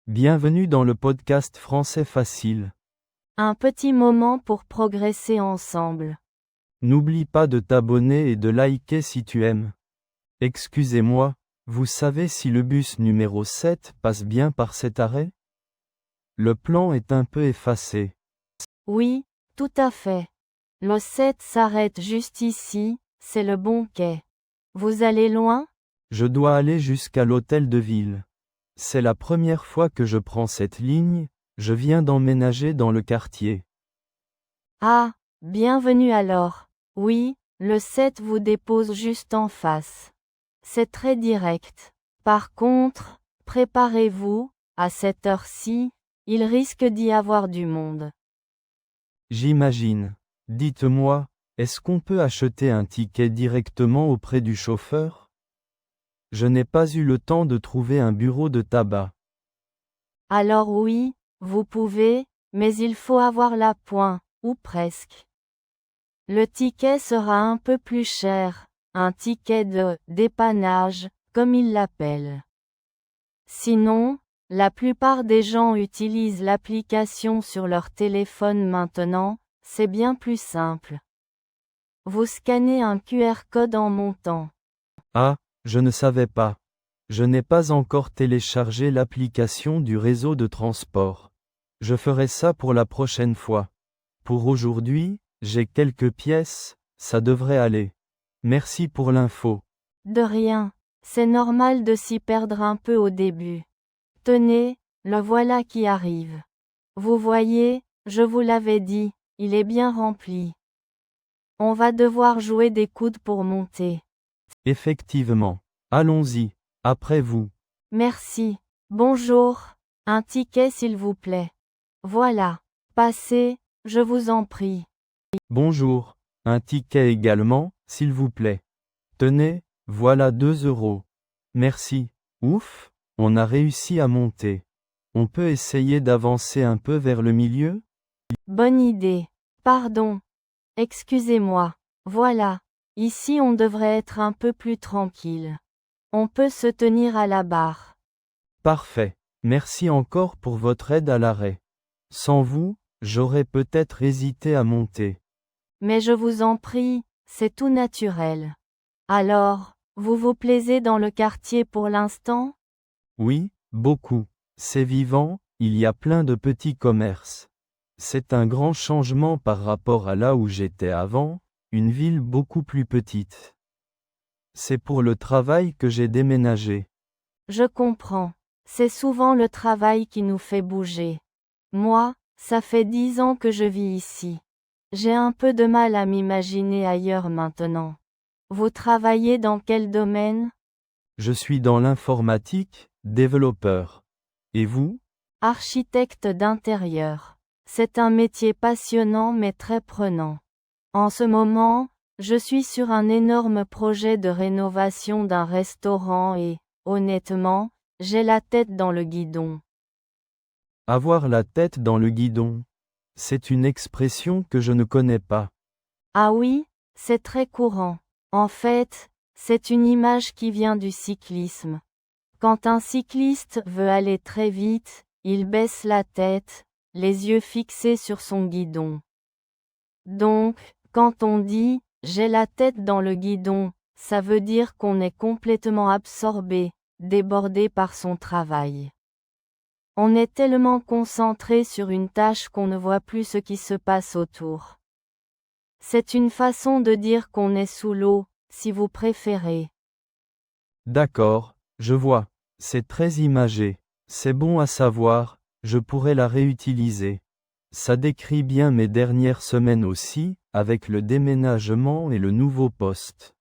Bienvenue dans le podcast Français Facile. Un petit moment pour progresser ensemble. N'oublie pas de t'abonner et de liker si tu aimes. Excusez-moi, vous savez si le bus numéro 7 passe bien par cet arrêt? Le plan est un peu effacé. Oui, tout à fait. Le 7 s'arrête juste ici, c'est le bon quai. Vous allez loin? Je dois aller jusqu'à l'hôtel de ville. C'est la première fois que je prends cette ligne, je viens d'emménager dans le quartier. Ah, bienvenue alors. Oui, le 7 vous dépose juste en face. C'est très direct. Par contre, préparez-vous, à cette heure-ci, il risque d'y avoir du monde. J'imagine. Dites-moi, est-ce qu'on peut acheter un ticket directement auprès du chauffeur? Je n'ai pas eu le temps de trouver un bureau de tabac. Alors oui, vous pouvez, mais il faut avoir la pointe, ou presque. Le ticket sera un peu plus cher, un ticket de dépannage, comme ils l'appellent. Sinon, la plupart des gens utilisent l'application sur leur téléphone maintenant, c'est bien plus simple. Vous scannez un QR code en montant. Ah, je ne savais pas. Je n'ai pas encore téléchargé l'application du réseau de transport. Je ferai ça pour la prochaine fois. Pour aujourd'hui, j'ai quelques pièces, ça devrait aller. Merci pour l'info. De rien, c'est normal de s'y perdre un peu au début. Tenez, le voilà qui arrive. Vous voyez, je vous l'avais dit, il est bien rempli. On va devoir jouer des coudes pour monter. Effectivement. Allons-y, après vous. Merci. Bonjour. Un ticket s'il vous plaît. Voilà. Passez, je vous en prie. Bonjour. Un ticket également, s'il vous plaît. Tenez, voilà 2 euros. Merci. Ouf, on a réussi à monter. On peut essayer d'avancer un peu vers le milieu? Bonne idée. Pardon. Excusez-moi. Voilà. Ici on devrait être un peu plus tranquille. On peut se tenir à la barre. Parfait. Merci encore pour votre aide à l'arrêt. Sans vous, j'aurais peut-être hésité à monter. Mais je vous en prie, c'est tout naturel. Alors, vous vous plaisez dans le quartier pour l'instant? Oui, beaucoup. C'est vivant, il y a plein de petits commerces. C'est un grand changement par rapport à là où j'étais avant, une ville beaucoup plus petite. C'est pour le travail que j'ai déménagé. Je comprends. C'est souvent le travail qui nous fait bouger. Moi, ça fait 10 ans que je vis ici. J'ai un peu de mal à m'imaginer ailleurs maintenant. Vous travaillez dans quel domaine? Je suis dans l'informatique, développeur. Et vous? Architecte d'intérieur. C'est un métier passionnant mais très prenant. En ce moment, je suis sur un énorme projet de rénovation d'un restaurant et, honnêtement, j'ai la tête dans le guidon. Avoir la tête dans le guidon. C'est une expression que je ne connais pas. Ah oui, c'est très courant. En fait, c'est une image qui vient du cyclisme. Quand un cycliste veut aller très vite, il baisse la tête, les yeux fixés sur son guidon. Donc, quand on dit « j'ai la tête dans le guidon », ça veut dire qu'on est complètement absorbé, débordé par son travail. On est tellement concentré sur une tâche qu'on ne voit plus ce qui se passe autour. C'est une façon de dire qu'on est sous l'eau, si vous préférez. D'accord, je vois. C'est très imagé. C'est bon à savoir, je pourrais la réutiliser. Ça décrit bien mes dernières semaines aussi, avec le déménagement et le nouveau poste.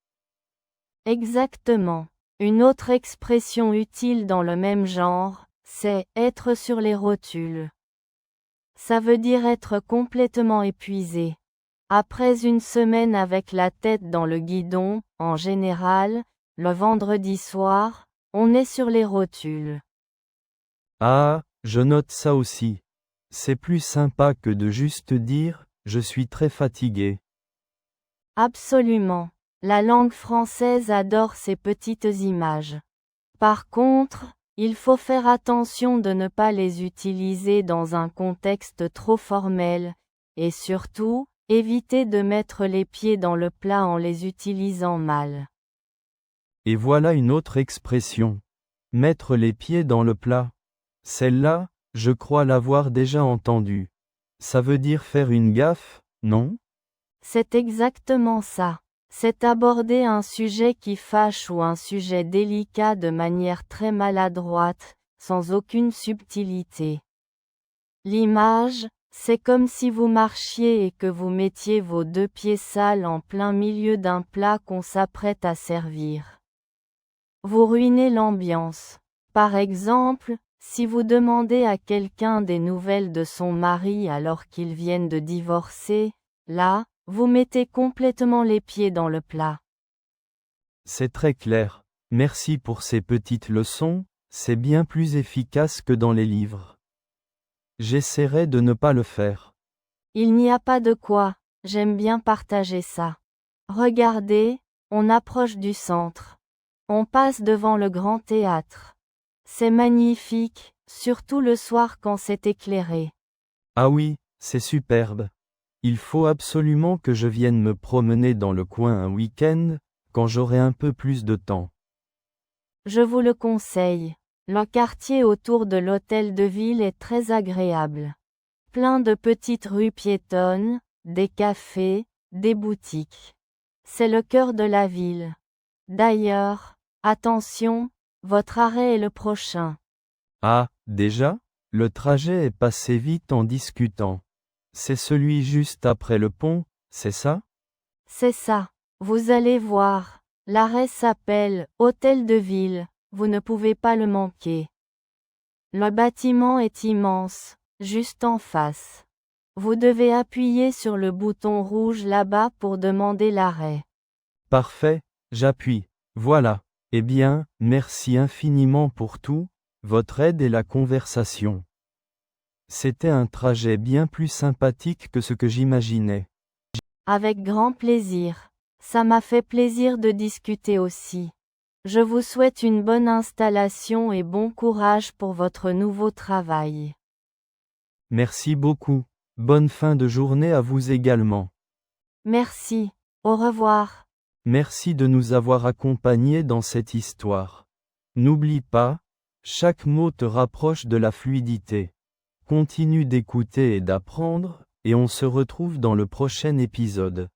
Exactement. Une autre expression utile dans le même genre, c'est être sur les rotules. Ça veut dire être complètement épuisé. Après une semaine avec la tête dans le guidon, en général, le vendredi soir, on est sur les rotules. Ah, je note ça aussi. C'est plus sympa que de juste dire « je suis très fatigué ». Absolument. La langue française adore ces petites images. Par contre, Il faut faire attention de ne pas les utiliser dans un contexte trop formel, et surtout, éviter de mettre les pieds dans le plat en les utilisant mal. Et voilà une autre expression. Mettre les pieds dans le plat. Celle-là, je crois l'avoir déjà entendue. Ça veut dire faire une gaffe, non? C'est exactement ça. C'est aborder un sujet qui fâche ou un sujet délicat de manière très maladroite, sans aucune subtilité. L'image, c'est comme si vous marchiez et que vous mettiez vos 2 pieds sales en plein milieu d'un plat qu'on s'apprête à servir. Vous ruinez l'ambiance. Par exemple, si vous demandez à quelqu'un des nouvelles de son mari alors qu'ils viennent de divorcer, là, vous mettez complètement les pieds dans le plat. C'est très clair. Merci pour ces petites leçons, c'est bien plus efficace que dans les livres. J'essaierai de ne pas le faire. Il n'y a pas de quoi, j'aime bien partager ça. Regardez, on approche du centre. On passe devant le grand théâtre. C'est magnifique, surtout le soir quand c'est éclairé. Ah oui, c'est superbe. Il faut absolument que je vienne me promener dans le coin un week-end, quand j'aurai un peu plus de temps. Je vous le conseille. Le quartier autour de l'hôtel de ville est très agréable. Plein de petites rues piétonnes, des cafés, des boutiques. C'est le cœur de la ville. D'ailleurs, attention, votre arrêt est le prochain. Ah, déjà? Le trajet est passé vite en discutant. C'est celui juste après le pont, c'est ça? C'est ça. Vous allez voir. L'arrêt s'appelle Hôtel de Ville, vous ne pouvez pas le manquer. Le bâtiment est immense, juste en face. Vous devez appuyer sur le bouton rouge là-bas pour demander l'arrêt. Parfait, j'appuie. Voilà. Eh bien, merci infiniment pour tout, votre aide et la conversation. C'était un trajet bien plus sympathique que ce que j'imaginais. Avec grand plaisir. Ça m'a fait plaisir de discuter aussi. Je vous souhaite une bonne installation et bon courage pour votre nouveau travail. Merci beaucoup. Bonne fin de journée à vous également. Merci. Au revoir. Merci de nous avoir accompagnés dans cette histoire. N'oublie pas, chaque mot te rapproche de la fluidité. Continue d'écouter et d'apprendre, et on se retrouve dans le prochain épisode.